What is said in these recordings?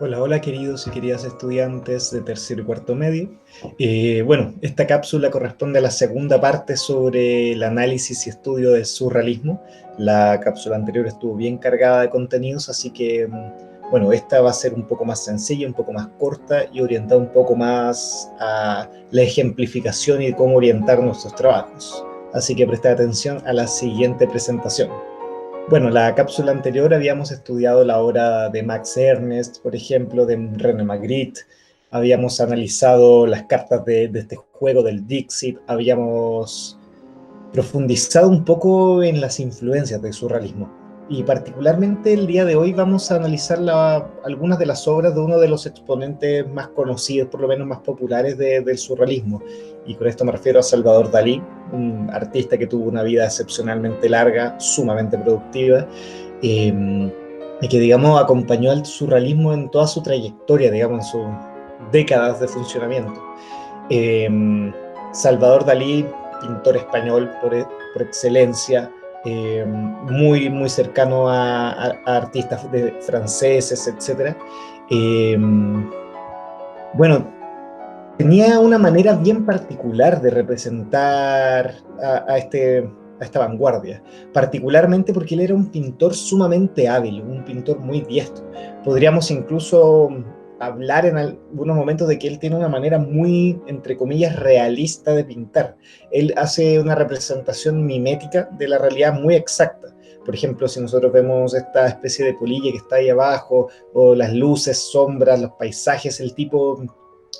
Hola, hola queridos y queridas estudiantes de tercero y cuarto medio. Esta cápsula corresponde a la segunda parte sobre el análisis y estudio del surrealismo. La cápsula anterior estuvo bien cargada de contenidos, así que, esta va a ser un poco más sencilla, un poco más corta y orientada un poco más a la ejemplificación y cómo orientar nuestros trabajos. Así que presta atención a la siguiente presentación. Bueno, la cápsula anterior habíamos estudiado la obra de Max Ernst, por ejemplo, de René Magritte, habíamos analizado las cartas de este juego del Dixit, habíamos profundizado un poco en las influencias del surrealismo. Y particularmente el día de hoy vamos a analizar algunas de las obras de uno de los exponentes más conocidos, por lo menos más populares del surrealismo. Y con esto me refiero a Salvador Dalí, un artista que tuvo una vida excepcionalmente larga, sumamente productiva, y que, digamos, acompañó al surrealismo en toda su trayectoria, digamos, en sus décadas de funcionamiento. Eh, Salvador Dalí, pintor español por excelencia, muy, muy cercano a artistas franceses, etc. Eh, bueno, tenía una manera bien particular de representar a esta vanguardia, particularmente porque él era un pintor sumamente hábil, un pintor muy diestro. Podríamos incluso hablar en algunos momentos de que él tiene una manera muy, entre comillas, realista de pintar. Él hace una representación mimética de la realidad muy exacta. Por ejemplo, si nosotros vemos esta especie de polilla que está ahí abajo, o las luces, sombras, los paisajes, el tipo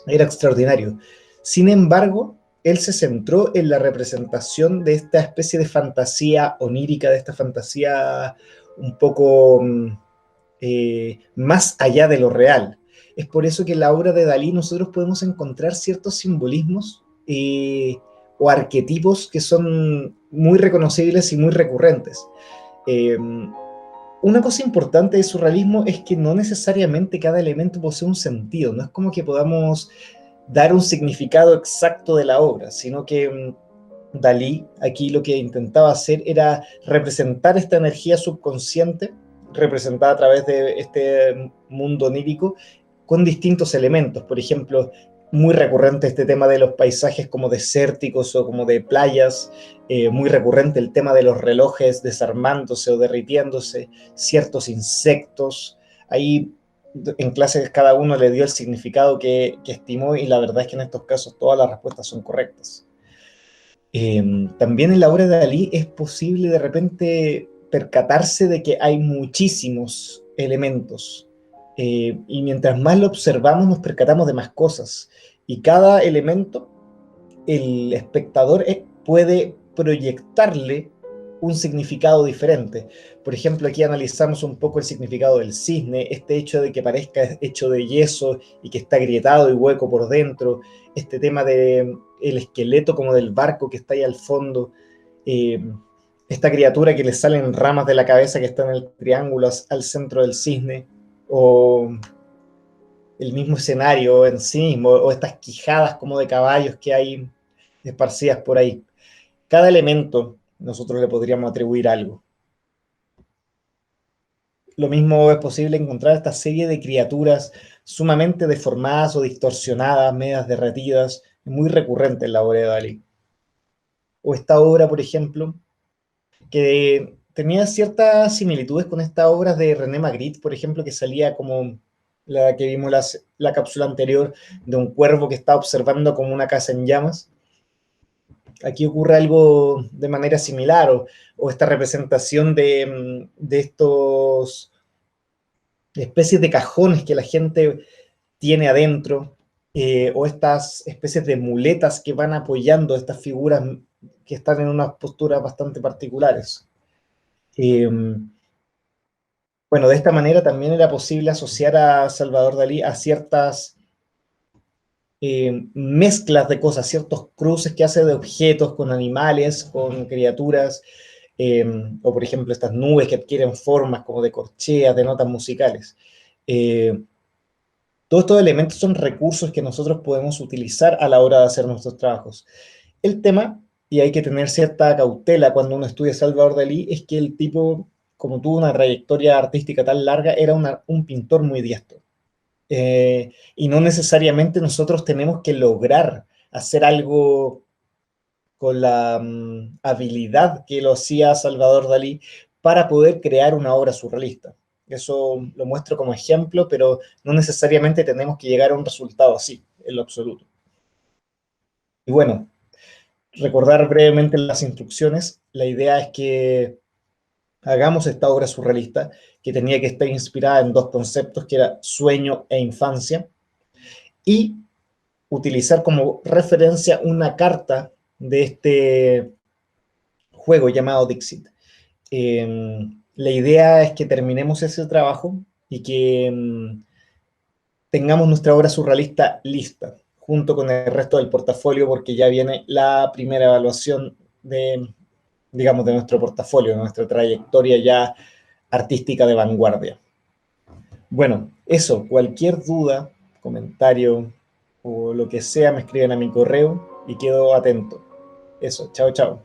era extraordinario. Sin embargo, él se centró en la representación de esta especie de fantasía onírica, de esta fantasía un poco más allá de lo real. Es por eso que en la obra de Dalí nosotros podemos encontrar ciertos simbolismos o arquetipos que son muy reconocibles y muy recurrentes. Eh, una cosa importante del surrealismo es que no necesariamente cada elemento posee un sentido, no es como que podamos dar un significado exacto de la obra, sino que Dalí aquí lo que intentaba hacer era representar esta energía subconsciente, representada a través de este mundo onírico, con distintos elementos. Por ejemplo, muy recurrente este tema de los paisajes como desérticos o como de playas, muy recurrente el tema de los relojes desarmándose o derritiéndose, ciertos insectos. Ahí en clases cada uno le dio el significado que estimó y la verdad es que en estos casos todas las respuestas son correctas. También en la obra de Dalí es posible de repente percatarse de que hay muchísimos elementos, y mientras más lo observamos nos percatamos de más cosas y cada elemento el espectador puede proyectarle un significado diferente. Por ejemplo, aquí analizamos un poco el significado del cisne, este hecho de que parezca hecho de yeso y que está agrietado y hueco por dentro, este tema de el esqueleto como del barco que está ahí al fondo, eh, esta criatura que le salen ramas de la cabeza que está en el triángulo al centro del cisne, o el mismo escenario en sí mismo, o estas quijadas como de caballos que hay esparcidas por ahí. Cada elemento nosotros le podríamos atribuir algo. Lo mismo es posible encontrar esta serie de criaturas sumamente deformadas o distorsionadas, medias derretidas, muy recurrente en la obra de Dalí. O esta obra, por ejemplo, que tenía ciertas similitudes con estas obras de René Magritte, por ejemplo, que salía como la que vimos la cápsula anterior, de un cuervo que está observando como una casa en llamas. Aquí ocurre algo de manera similar, o esta representación de estos especies de cajones que la gente tiene adentro, o estas especies de muletas que van apoyando estas figuras que están en unas posturas bastante particulares. Eh, bueno, de esta manera también era posible asociar a Salvador Dalí a ciertas mezclas de cosas, ciertos cruces que hace de objetos con animales, con criaturas, eh, o por ejemplo estas nubes que adquieren formas como de corcheas, de notas musicales. Eh, Todos estos elementos son recursos que nosotros podemos utilizar a la hora de hacer nuestros trabajos. El tema, y hay que tener cierta cautela cuando uno estudia a Salvador Dalí, es que el tipo, como tuvo una trayectoria artística tan larga, era un pintor muy diestro. y no necesariamente nosotros tenemos que lograr hacer algo con la habilidad que lo hacía Salvador Dalí para poder crear una obra surrealista. Eso lo muestro como ejemplo, pero no necesariamente tenemos que llegar a un resultado así, en lo absoluto. Y bueno, recordar brevemente las instrucciones. La idea es que hagamos esta obra surrealista que tenía que estar inspirada en dos conceptos, que era sueño e infancia, y utilizar como referencia una carta de este juego llamado Dixit. La idea es que terminemos ese trabajo y que tengamos nuestra obra surrealista lista, junto con el resto del portafolio, porque ya viene la primera evaluación de, digamos, de nuestro portafolio, de nuestra trayectoria ya artística de vanguardia. Bueno, eso, cualquier duda, comentario o lo que sea, me escriben a mi correo y quedo atento. Eso, chao, chao.